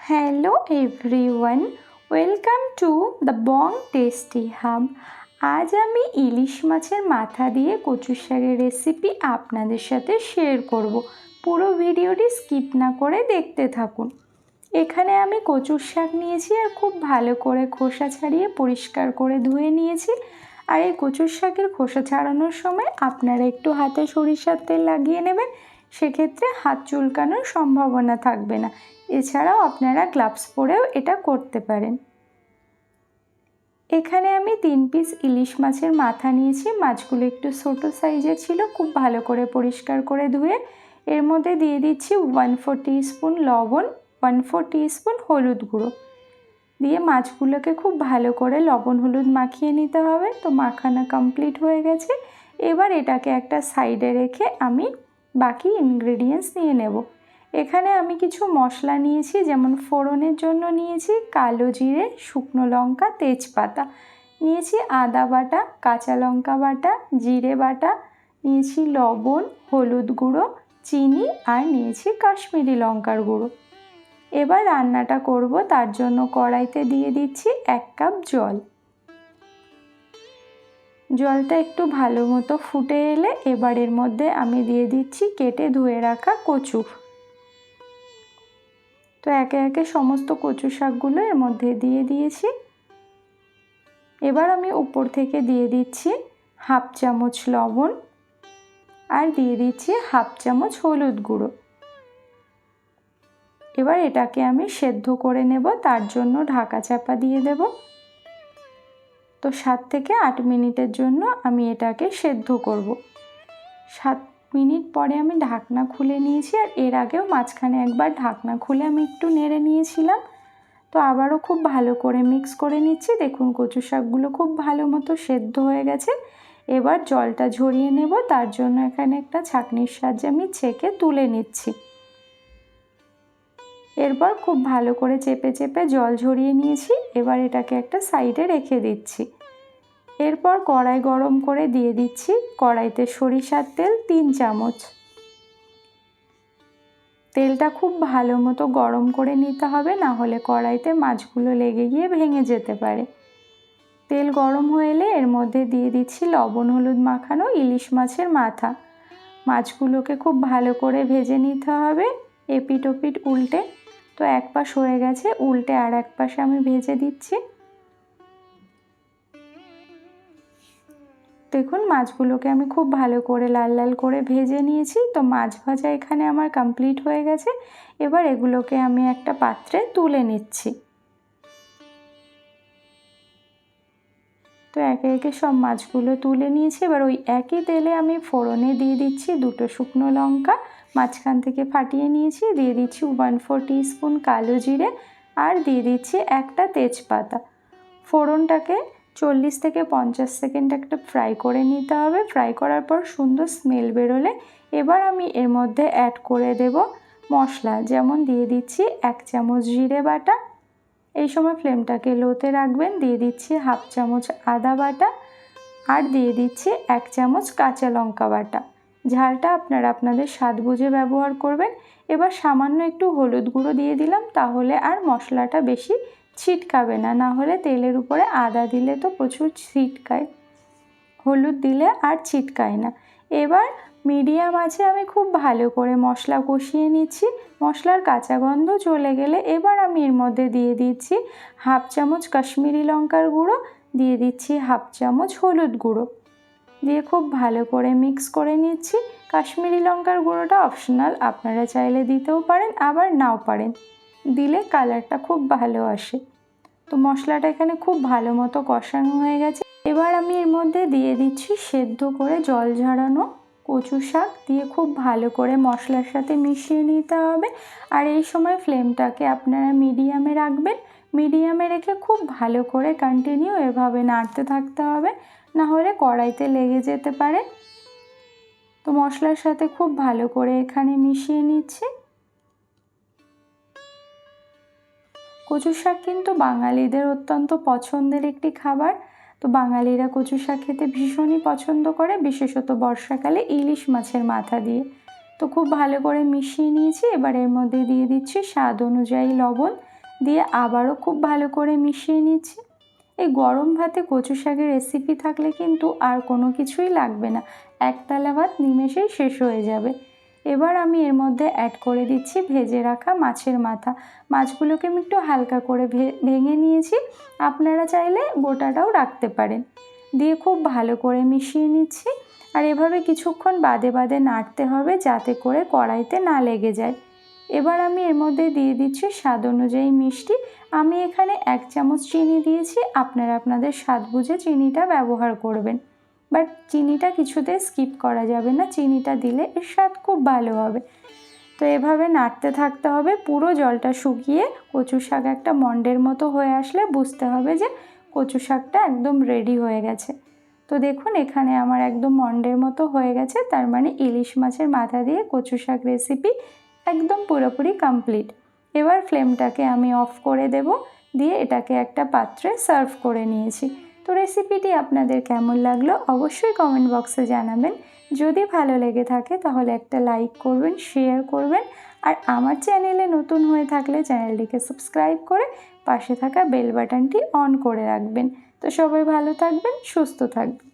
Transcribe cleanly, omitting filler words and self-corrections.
Hello everyone, welcome to the Bong Tasty Hub. আজ আমি ইলিশ মাছের মাথা দিয়ে কচু শাকের রেসিপি আপনাদের সাথে শেয়ার করব। পুরো ভিডিওটি স্কিপ না করে দেখতে থাকুন। এখানে আমি কচুর শাক নিয়েছি আর খুব ভালো করে খোসা ছাড়িয়ে পরিষ্কার করে ধুয়ে নিয়েছি। আর এই কচুর শাকের খোসা ছাড়ানোর সময় আপনারা একটু হাতে সরিষার তেল লাগিয়ে নেবেন, সেক্ষেত্রে হাত চুলকানোর সম্ভাবনা থাকবে না। এছাড়াও আপনারা গ্লাভস পরেও এটা করতে পারেন। এখানে আমি 3 পিস ইলিশ মাছের মাথা নিয়েছি। মাছগুলো একটু ছোট সাইজের ছিল, খুব ভালো করে পরিষ্কার করে ধুয়ে এর মধ্যে দিয়ে দিচ্ছি 1/4 টিস্পুন লবণ, 1/4 টিস্পুন হলুদ গুঁড়ো দিয়ে মাছগুলোকে খুব ভালো করে লবণ হলুদ মাখিয়ে নিতে হবে। তো মাখানো কমপ্লিট হয়ে গেছে। এবার এটাকে একটা সাইডে রেখে আমি বাকি ইনগ্রেডিয়েন্টস নিয়ে নেব। এখানে আমি কিছু মশলা নিয়েছি, যেমন ফোড়নের জন্য নিয়েছি কালো জিরে, শুকনো লঙ্কা, তেজপাতা, নিয়েছি আদা বাটা, কাঁচা লঙ্কা বাটা, জিরে বাটা, নিয়েছি লবণ, হলুদ গুঁড়ো, চিনি আর নিয়েছি কাশ্মীরি লঙ্কার গুঁড়ো। এবার রান্নাটা করব, তার জন্য কড়াইতে দিয়ে দিচ্ছি 1 কাপ জল। জলটা একটু ভালো মতো ফুটে এলে এবার এর মধ্যে আমি দিয়ে দিচ্ছি কেটে ধুয়ে রাখা কচু। তো একে একে সমস্ত কচু শাকগুলো এর মধ্যে দিয়ে দিয়েছি। এবার আমি উপর থেকে দিয়ে দিচ্ছি 1/2 চামচ লবণ আর দিয়ে দিচ্ছি 1/2 চামচ হলুদ গুঁড়ো। এবার এটাকে আমি সেদ্ধ করে নেব, তার জন্য ঢাকা চাপা দিয়ে দেব। তো 7 থেকে 8 মিনিটের জন্য আমি এটাকে সেদ্ধ করব। 7 মিনিট পরে আমি ঢাকনা খুলে নিয়েছি, আর এর আগেও মাঝখানে একবার ঢাকনা খুলে আমি একটু নেড়ে নিয়েছিলাম। তো আবারও খুব ভালো করে মিক্স করে নিচ্ছি। দেখুন কচু শাকগুলো খুব ভালো মতো সেদ্ধ হয়ে গেছে। এবার জলটা ঝরিয়ে নেব, তার জন্য এখানে একটা ছাঁকনির সাহায্যে আমি ছেঁকে তুলে নিচ্ছি। এরপর খুব ভালো করে চেপে চেপে জল ঝরিয়ে নিয়েছি। এবার এটাকে একটা সাইডে রেখে দিচ্ছি। এরপর কড়াই গরম করে দিয়ে দিচ্ছি কড়াইতে সরিষার তেল 3 চামচ। তেলটা খুব ভালো মতো গরম করে নিতে হবে, না হলে কড়াইতে মাছগুলো লেগে গিয়ে ভেঙে যেতে পারে। তেল গরম হয়ে এলে এর মধ্যে দিয়ে দিচ্ছি লবণ হলুদ মাখানো ইলিশ মাছের মাথা। মাছগুলোকে খুব ভালো করে ভেজে নিতে হবে এপিট ওপিট উল্টে। তো এক পাশ হয়ে গেছে, উল্টে আর এক পাশে আমি ভেজে দিচ্ছি। দেখুন মাছগুলোকে আমি খুব ভালো করে লাল লাল করে ভেজে নিয়েছি। তো মাছ ভাজা এখানে আমার কমপ্লিট হয়ে গেছে। এবার এগুলোকে আমি একটা পাত্রে তুলে নিচ্ছি। তো একে একে সব মাছগুলো তুলে নিয়েছি। এবার ওই একই তেলে আমি ফোড়নে দিয়ে দিচ্ছি 2টো শুকনো লঙ্কা মাঝখান থেকে ফাটিয়ে নিয়েছি, দিয়ে দিচ্ছি 1/4 টিস্পুন কালো জিরে আর দিয়ে দিচ্ছি একটা তেজপাতা। ফোড়নটাকে 40 থেকে 50 সেকেন্ড একটা ফ্রাই করে নিতে হবে। ফ্রাই করার পর সুন্দর স্মেল বেরোলে এবার আমি এর মধ্যে অ্যাড করে দেব মশলা, যেমন দিয়ে দিচ্ছি 1 চামচ জিরে বাটা। এই সময় ফ্লেমটাকে লোতে রাখবেন। দিয়ে দিচ্ছি 1/2 চামচ আদা বাটা আর দিয়ে দিচ্ছি 1 চামচ কাঁচা লঙ্কা বাটা। ঝালটা আপনারা আপনাদের স্বাদ বুঝে ব্যবহার করবেন। এবার সামান্য একটু হলুদ গুঁড়ো দিয়ে দিলাম, তাহলে আর মশলাটা বেশি ছিটকাবে না, না হলে তেলের উপরে আদা দিলে তো প্রচুর ছিটকায়, হলুদ দিলে আর ছিটকায় না। এবার মিডিয়াম আঁচে আমি খুব ভালো করে মশলা কষিয়ে নিচ্ছি। মশলার কাঁচা গন্ধ চলে গেলে এবার আমি এর মধ্যে দিয়ে দিচ্ছি 1/2 চামচ কাশ্মীরি লঙ্কার গুঁড়ো, দিয়ে দিচ্ছি 1/2 চামচ হলুদ গুঁড়ো, দিয়ে খুব ভালো করে মিক্স করে নিচ্ছি। কাশ্মীরি লঙ্কার গুঁড়োটা অপশনাল, আপনারা চাইলে দিতেও পারেন আবার নাও পারেন, দিলে কালারটা খুব ভালো আসে। তো মশলাটা এখানে খুব ভালো মতো কষানো হয়ে গেছে। এবার আমি এর মধ্যে দিয়ে দিচ্ছি সেদ্ধ করে জল ঝরানো কচু শাক, দিয়ে খুব ভালো করে মশলার সাথে মিশিয়ে নিতে হবে। আর এই সময় ফ্লেমটাকে আপনারা মিডিয়ামে রাখবেন। মিডিয়ামে রেখে খুব ভালো করে কন্টিনিউ এভাবে নাড়তে থাকতে হবে, না হলে কড়াইতে লেগে যেতে পারে। তো মশলার সাথে খুব ভালো করে এখানে মিশিয়ে নিচ্ছি। কচু শাক কিন্তু বাঙালিদের অত্যন্ত পছন্দের একটি খাবার। তো বাঙালিরা কচু শাক খেতে ভীষণই পছন্দ করে, বিশেষত বর্ষাকালে ইলিশ মাছের মাথা দিয়ে। তো খুব ভালো করে মিশিয়ে নিয়েছি। এবার এর মধ্যে দিয়ে দিচ্ছি স্বাদ অনুযায়ী লবণ, দিয়ে আবারও খুব ভালো করে মিশিয়ে নিচ্ছি। এই গরম ভাতে কচু শাকের রেসিপি থাকলে কিন্তু আর কোনো কিছুই লাগবে না, এক থালা ভাত নিমেষেই শেষ হয়ে যাবে। এবার আমি এর মধ্যে অ্যাড করে দিচ্ছি ভেজে রাখা মাছের মাথা। মাছগুলোকে আমি একটু হালকা করে ভেঙে নিয়েছি, আপনারা চাইলে গোটাটাও রাখতে পারেন। দিয়ে খুব ভালো করে মিশিয়ে নিচ্ছি, আর এভাবে কিছুক্ষণ বাদে বাদে নাড়তে হবে যাতে করে কড়াইতে না লেগে যায়। এবার আমি এর মধ্যে দিয়ে দিচ্ছি স্বাদ অনুযায়ী মিষ্টি। আমি এখানে 1 চামচ চিনি দিয়েছি, আপনারা আপনাদের স্বাদ বুঝে চিনিটা ব্যবহার করবেন, বাট চিনিটা কিছুতেই স্কিপ করা যাবে না, চিনিটা দিলে এর স্বাদ খুব ভালো হবে। তো এভাবে নাড়তে থাকতে হবে, পুরো জলটা শুকিয়ে কচু শাক একটা মণ্ডের মতো হয়ে আসলে বুঝতে হবে যে কচু শাকটা একদম রেডি হয়ে গেছে। তো দেখুন এখানে আমার একদম মণ্ডের মতো হয়ে গেছে, তার মানে ইলিশ মাছের মাথা দিয়ে কচু শাক রেসিপি একদম পুরোপুরি কমপ্লিট। এবার ফ্লেমটাকে আমি অফ করে দেব, দিয়ে এটাকে একটা পাত্রে সার্ভ করে নিয়েছি। তো রেসিপিটি আপনাদের কেমন লাগলো অবশ্যই কমেন্ট বক্সে জানাবেন। যদি ভালো লেগে থাকে তাহলে একটা লাইক করবেন, শেয়ার করবেন, আর আমার চ্যানেলে নতুন হয়ে থাকলে চ্যানেলটিকে সাবস্ক্রাইব করে পাশে থাকা বেল বাটনটি অন করে রাখবেন। তো সবাই ভালো থাকবেন, সুস্থ থাকবেন।